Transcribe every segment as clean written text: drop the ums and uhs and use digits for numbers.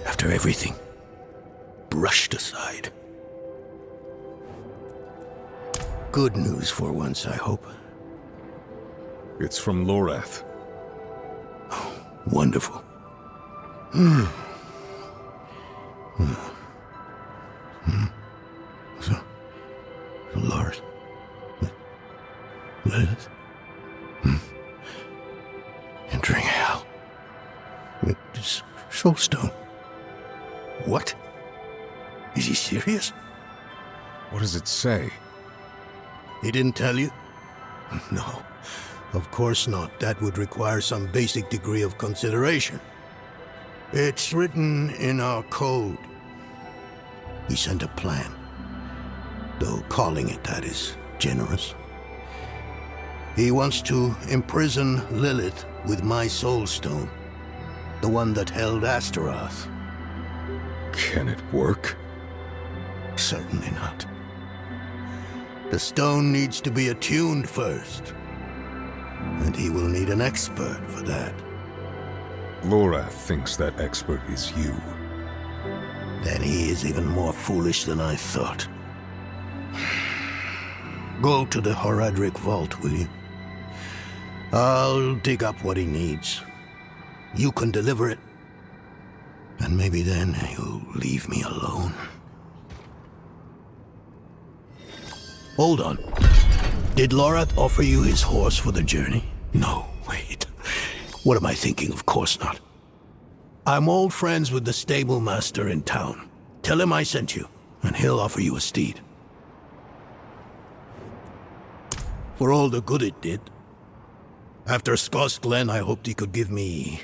After everything, brushed aside. Good news for once, I hope. It's from Lorath. Oh, wonderful. So, Lord, Lilith, entering hell. Soulstone. What? Is he serious? What does it say? He didn't tell you? No, of course not. That would require some basic degree of consideration. It's written in our code. He sent a plan, though calling it that is generous. He wants to imprison Lilith with my soulstone, the one that held Astaroth. Can it work? Certainly not. The stone needs to be attuned first, and he will need an expert for that. Lorath thinks that expert is you. Then he is even more foolish than I thought. Go to the Horadric vault, will you? I'll dig up what he needs. You can deliver it, and maybe then he'll leave me alone. Hold on. Did Lorath offer you his horse for the journey? No, wait. What am I thinking? Of course not. I'm old friends with the stable master in town. Tell him I sent you, and he'll offer you a steed. For all the good it did. After Skoss Glen, I hoped he could give me,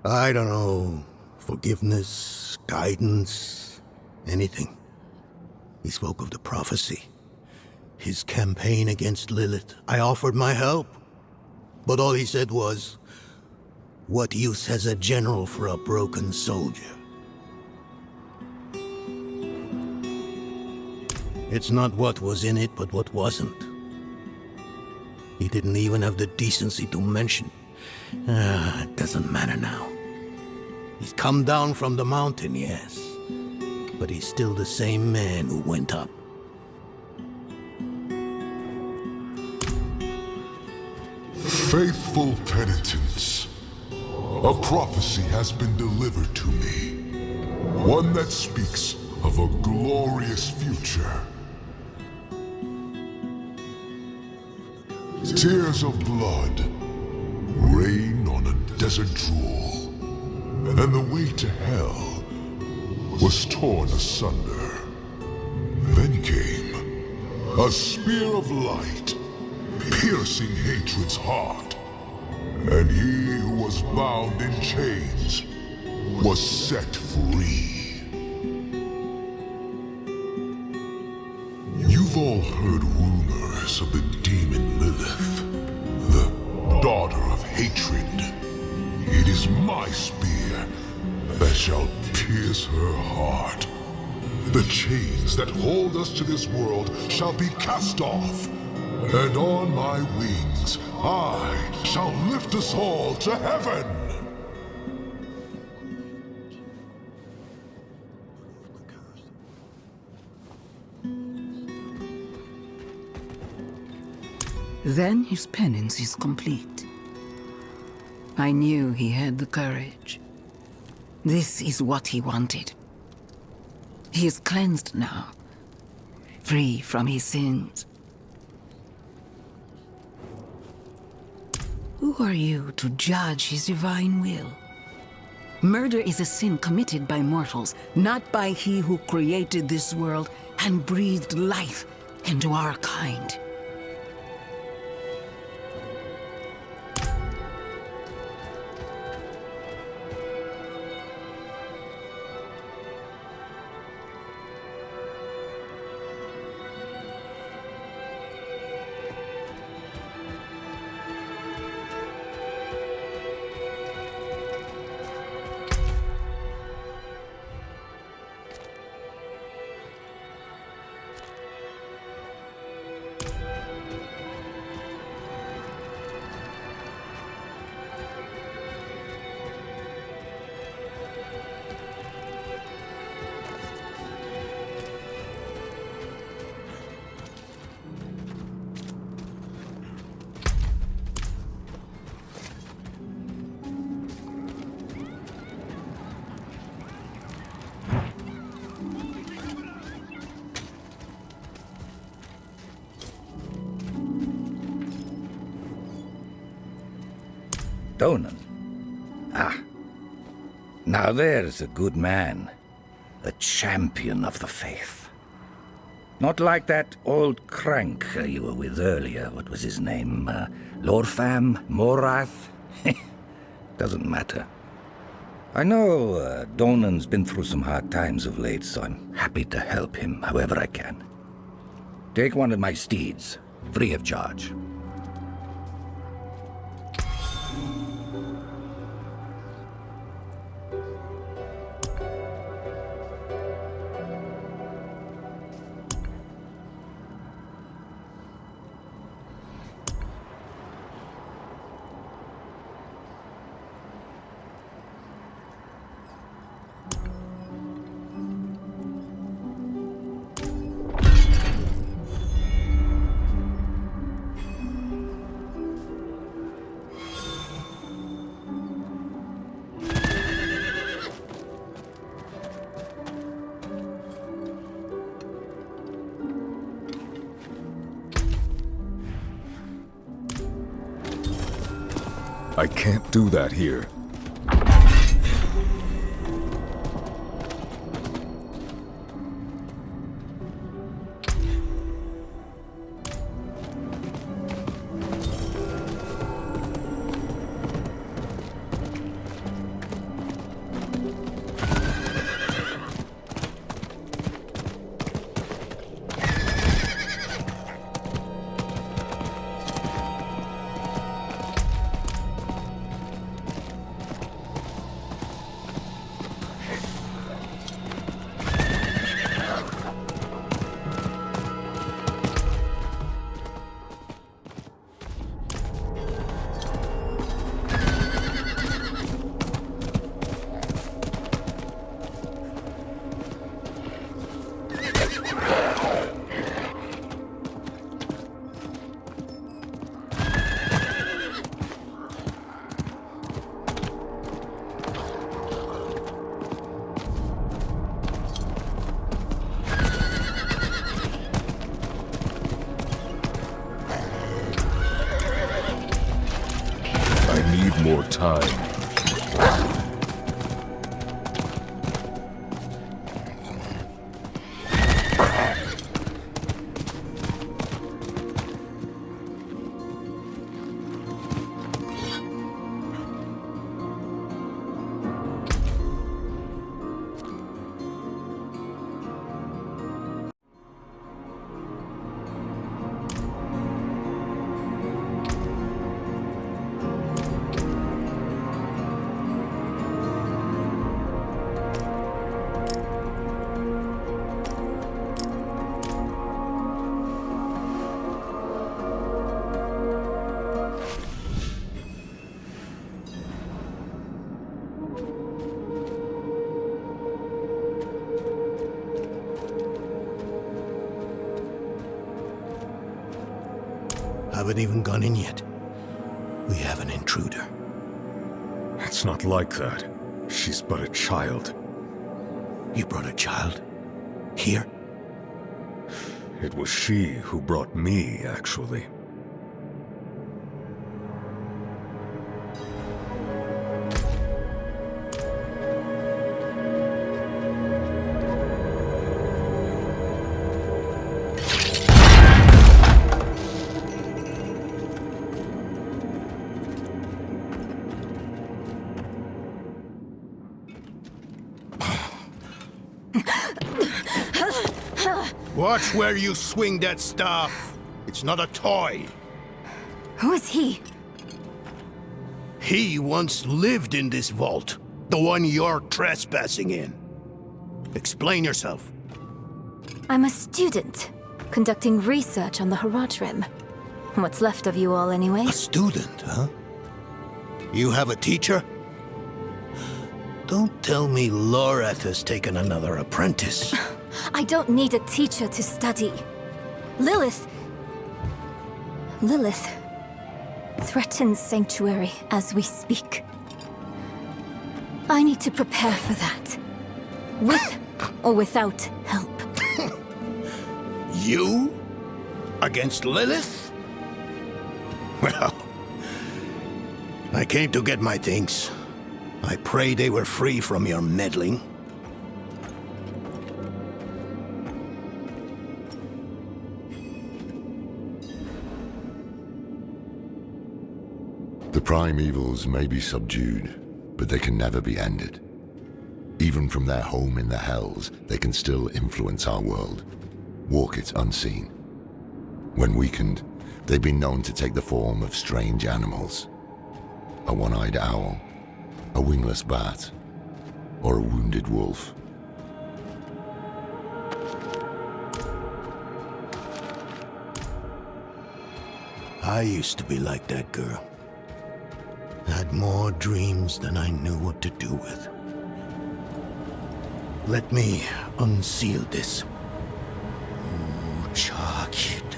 I don't know, forgiveness, guidance, anything. He spoke of the prophecy. His campaign against Lilith. I offered my help. But all he said was, "What use has a general for a broken soldier?" It's not what was in it, but what wasn't. He didn't even have the decency to mention. It doesn't matter now. He's come down from the mountain, yes. But he's still the same man who went up. Faithful penitents, a prophecy has been delivered to me. One that speaks of a glorious future. Tears of blood rain on a desert drool, and the way to hell was torn asunder. Then came a spear of light, piercing hatred's heart, and he who was bound in chains was set free. You've all heard rumors of the demon Lilith, the daughter of hatred. It is my spear that shall pierce her heart. The chains that hold us to this world shall be cast off, and on my wings I shall lift us all to heaven. Then his penance is complete. I knew he had the courage. This is what he wanted. He is cleansed now, free from his sins. Who are you to judge his divine will? Murder is a sin committed by mortals, not by he who created this world and breathed life into our kind. Donan. Ah. Now there's a good man. A champion of the faith. Not like that old crank you were with earlier. What was his name? Lorfam? Morath? Doesn't matter. I know Donan's been through some hard times of late, so I'm happy to help him however I can. Take one of my steeds, free of charge. I can't do that here. More time. Haven't even gone in yet. We have an intruder. It's not like that. She's but a child. You brought a child? Here? It was she who brought me, actually. Watch where you swing that staff. It's not a toy. Who is he? He once lived in this vault. The one you're trespassing in. Explain yourself. I'm a student, conducting research on the Haraj Rim. What's left of you all, anyway? A student, huh? You have a teacher? Don't tell me Loreth has taken another apprentice. I don't need a teacher to study. Lilith threatens Sanctuary as we speak. I need to prepare for that. With or without help. You? Against Lilith? Well, I came to get my things. I pray they were free from your meddling. The prime evils may be subdued, but they can never be ended. Even from their home in the hells, they can still influence our world, walk it unseen. When weakened, they've been known to take the form of strange animals. A one-eyed owl, a wingless bat, or a wounded wolf. I used to be like that girl. Had more dreams than I knew what to do with. Let me unseal this. Chakid.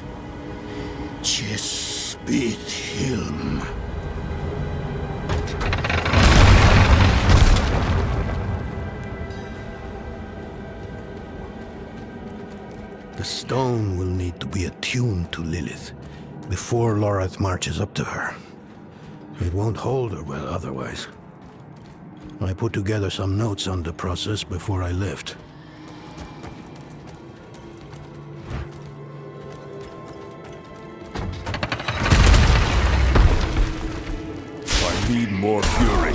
Chespit Hilm. The stone will need to be attuned to Lilith before Lorath marches up to her. It won't hold her well otherwise. I put together some notes on the process before I left. I need more fury.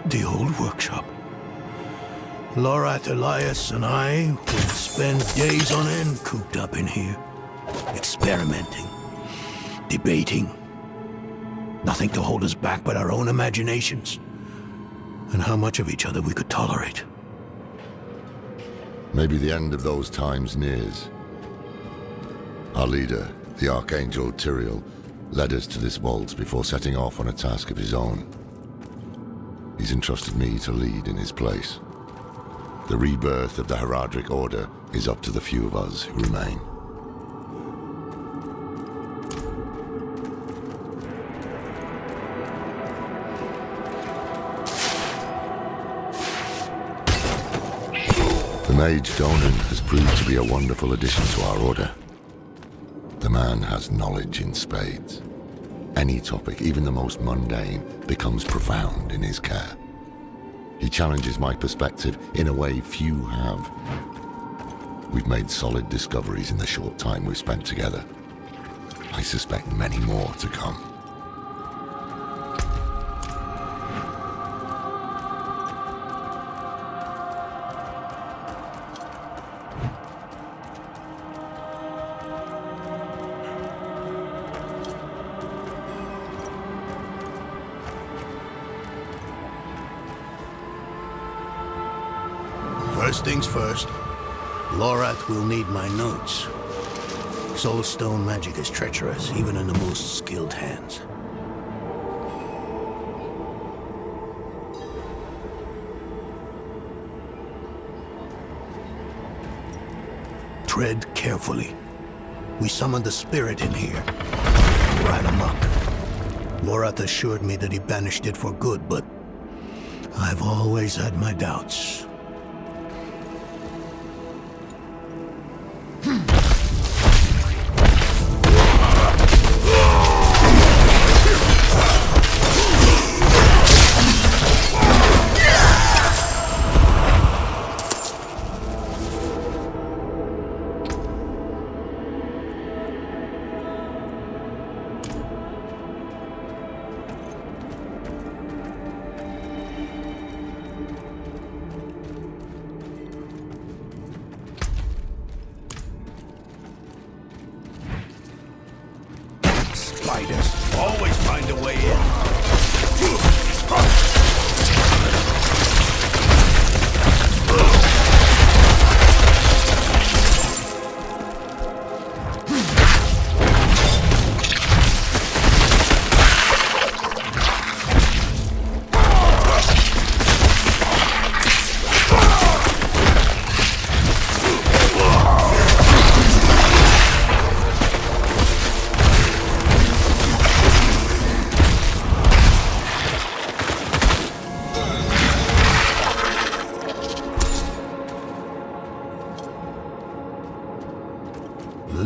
The old workshop. Lorath, Elias, and I would spend days on end cooped up in here, experimenting, debating. Nothing to hold us back but our own imaginations, and how much of each other we could tolerate. Maybe the end of those times nears. Our leader, the Archangel Tyrael, led us to this vault before setting off on a task of his own. He's entrusted me to lead in his place. The rebirth of the Heraldric Order is up to the few of us who remain. The mage Donan has proved to be a wonderful addition to our order. The man has knowledge in spades. Any topic, even the most mundane, becomes profound in his care. He challenges my perspective in a way few have. We've made solid discoveries in the short time we've spent together. I suspect many more to come. First things first, Lorath will need my notes. Soulstone magic is treacherous, even in the most skilled hands. Tread carefully. We summoned the spirit in here. Right amok. Lorath assured me that he banished it for good, but I've always had my doubts.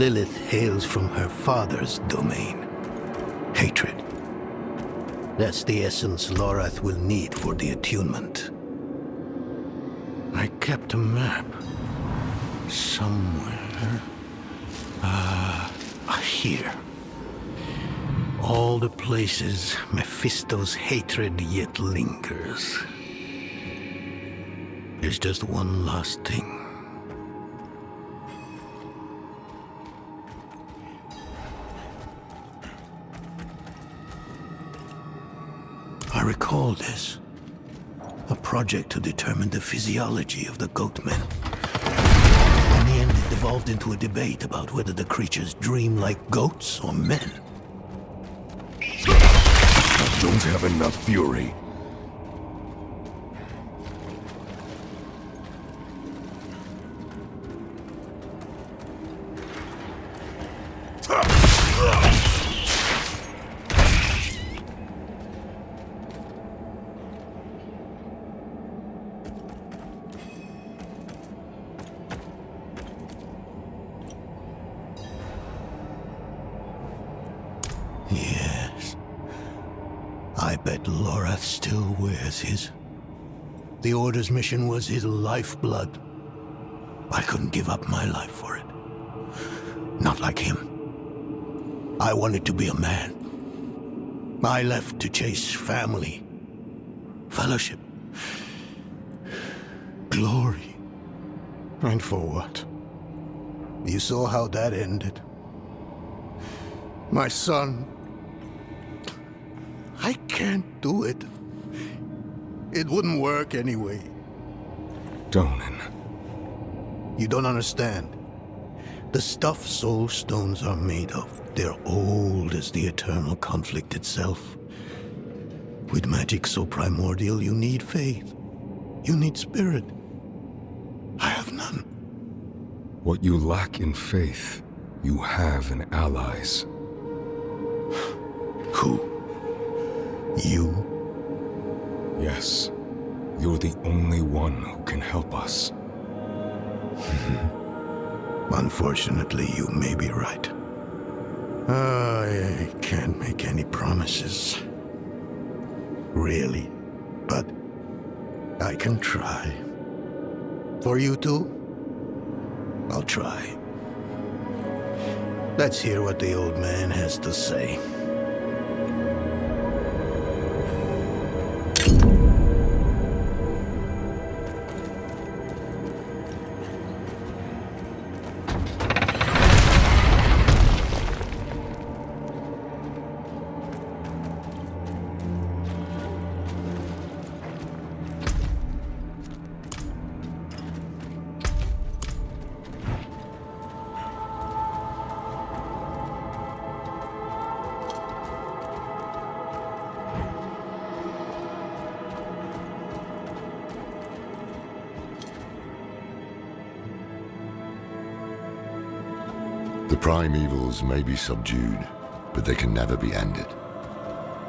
Lilith hails from her father's domain. Hatred. That's the essence Lorath will need for the attunement. I kept a map. Somewhere. Here. All the places Mephisto's hatred yet lingers. There's just one last thing. I recall this. A project to determine the physiology of the goatmen. In the end, it evolved into a debate about whether the creatures dream like goats or men. I don't have enough fury. Yes. I bet Lorath still wears his. The Order's mission was his lifeblood. I couldn't give up my life for it. Not like him. I wanted to be a man. I left to chase family, fellowship, glory. And for what? You saw how that ended. My son. I can't do it. It wouldn't work anyway. Donan. You don't understand. The stuff soul stones are made of, they're old as the eternal conflict itself. With magic so primordial, you need faith. You need spirit. I have none. What you lack in faith, you have in allies. Who? You? Yes. You're the only one who can help us. Unfortunately, you may be right. I can't make any promises. Really. But I can try. For you too? I'll try. Let's hear what the old man has to say. The primevals may be subdued, but they can never be ended.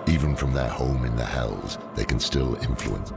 Even from their home in the Hells, they can still influence.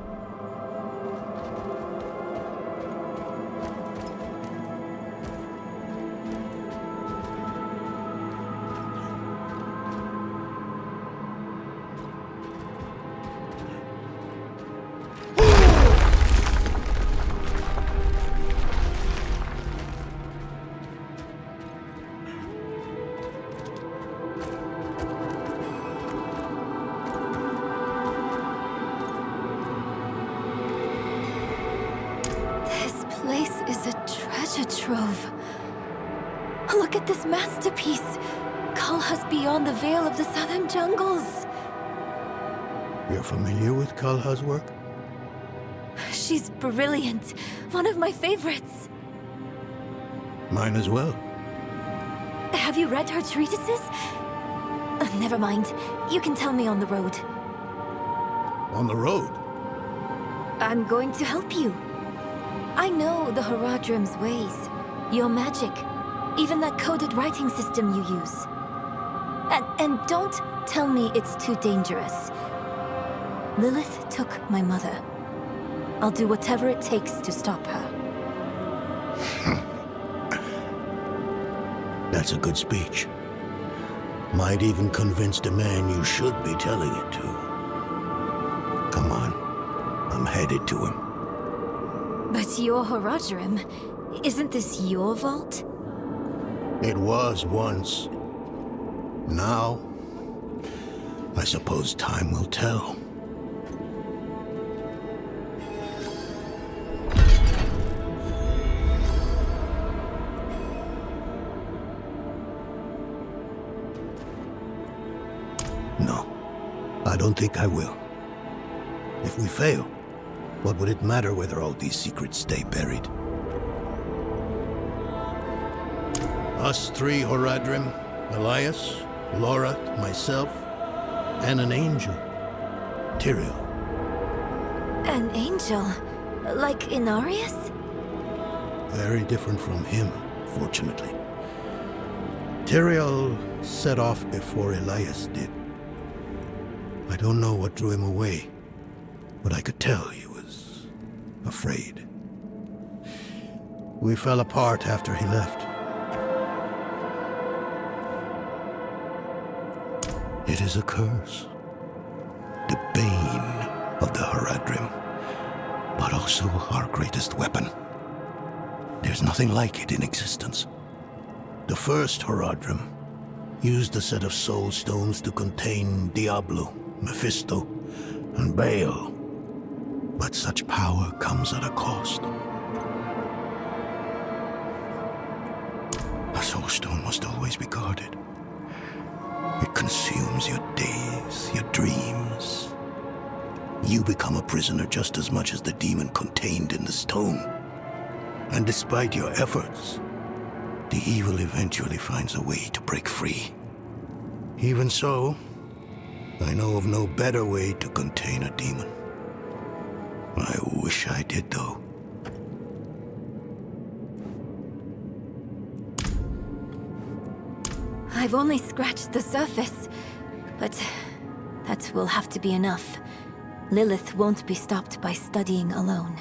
Look at this masterpiece! Kalha's beyond the veil of the southern jungles. You're familiar with Kalha's work? She's brilliant. One of my favorites. Mine as well. Have you read her treatises? Never mind. You can tell me on the road. On the road? I'm going to help you. I know the Horadrim's ways. Your magic. Even that coded writing system you use. And don't tell me it's too dangerous. Lilith took my mother. I'll do whatever it takes to stop her. That's a good speech. Might even convince the man you should be telling it to. Come on, I'm headed to him. But your Horadrim, isn't this your vault? It was once. Now, I suppose time will tell. No, I don't think I will. If we fail, what would it matter whether all these secrets stay buried? Us three Horadrim, Elias, Laura, myself, and an angel, Tyrael. An angel? Like Inarius? Very different from him, fortunately. Tyrael set off before Elias did. I don't know what drew him away, but I could tell he was afraid. We fell apart after he left. It is a curse. The bane of the Horadrim, but also our greatest weapon. There's nothing like it in existence. The first Horadrim used a set of soul stones to contain Diablo, Mephisto, and Baal. But such power comes at a cost. A soul stone must always be guarded. It consumes your days, your dreams. You become a prisoner just as much as the demon contained in the stone. And despite your efforts, the evil eventually finds a way to break free. Even so, I know of no better way to contain a demon. I wish I did, though. I've only scratched the surface, but that will have to be enough. Lilith won't be stopped by studying alone.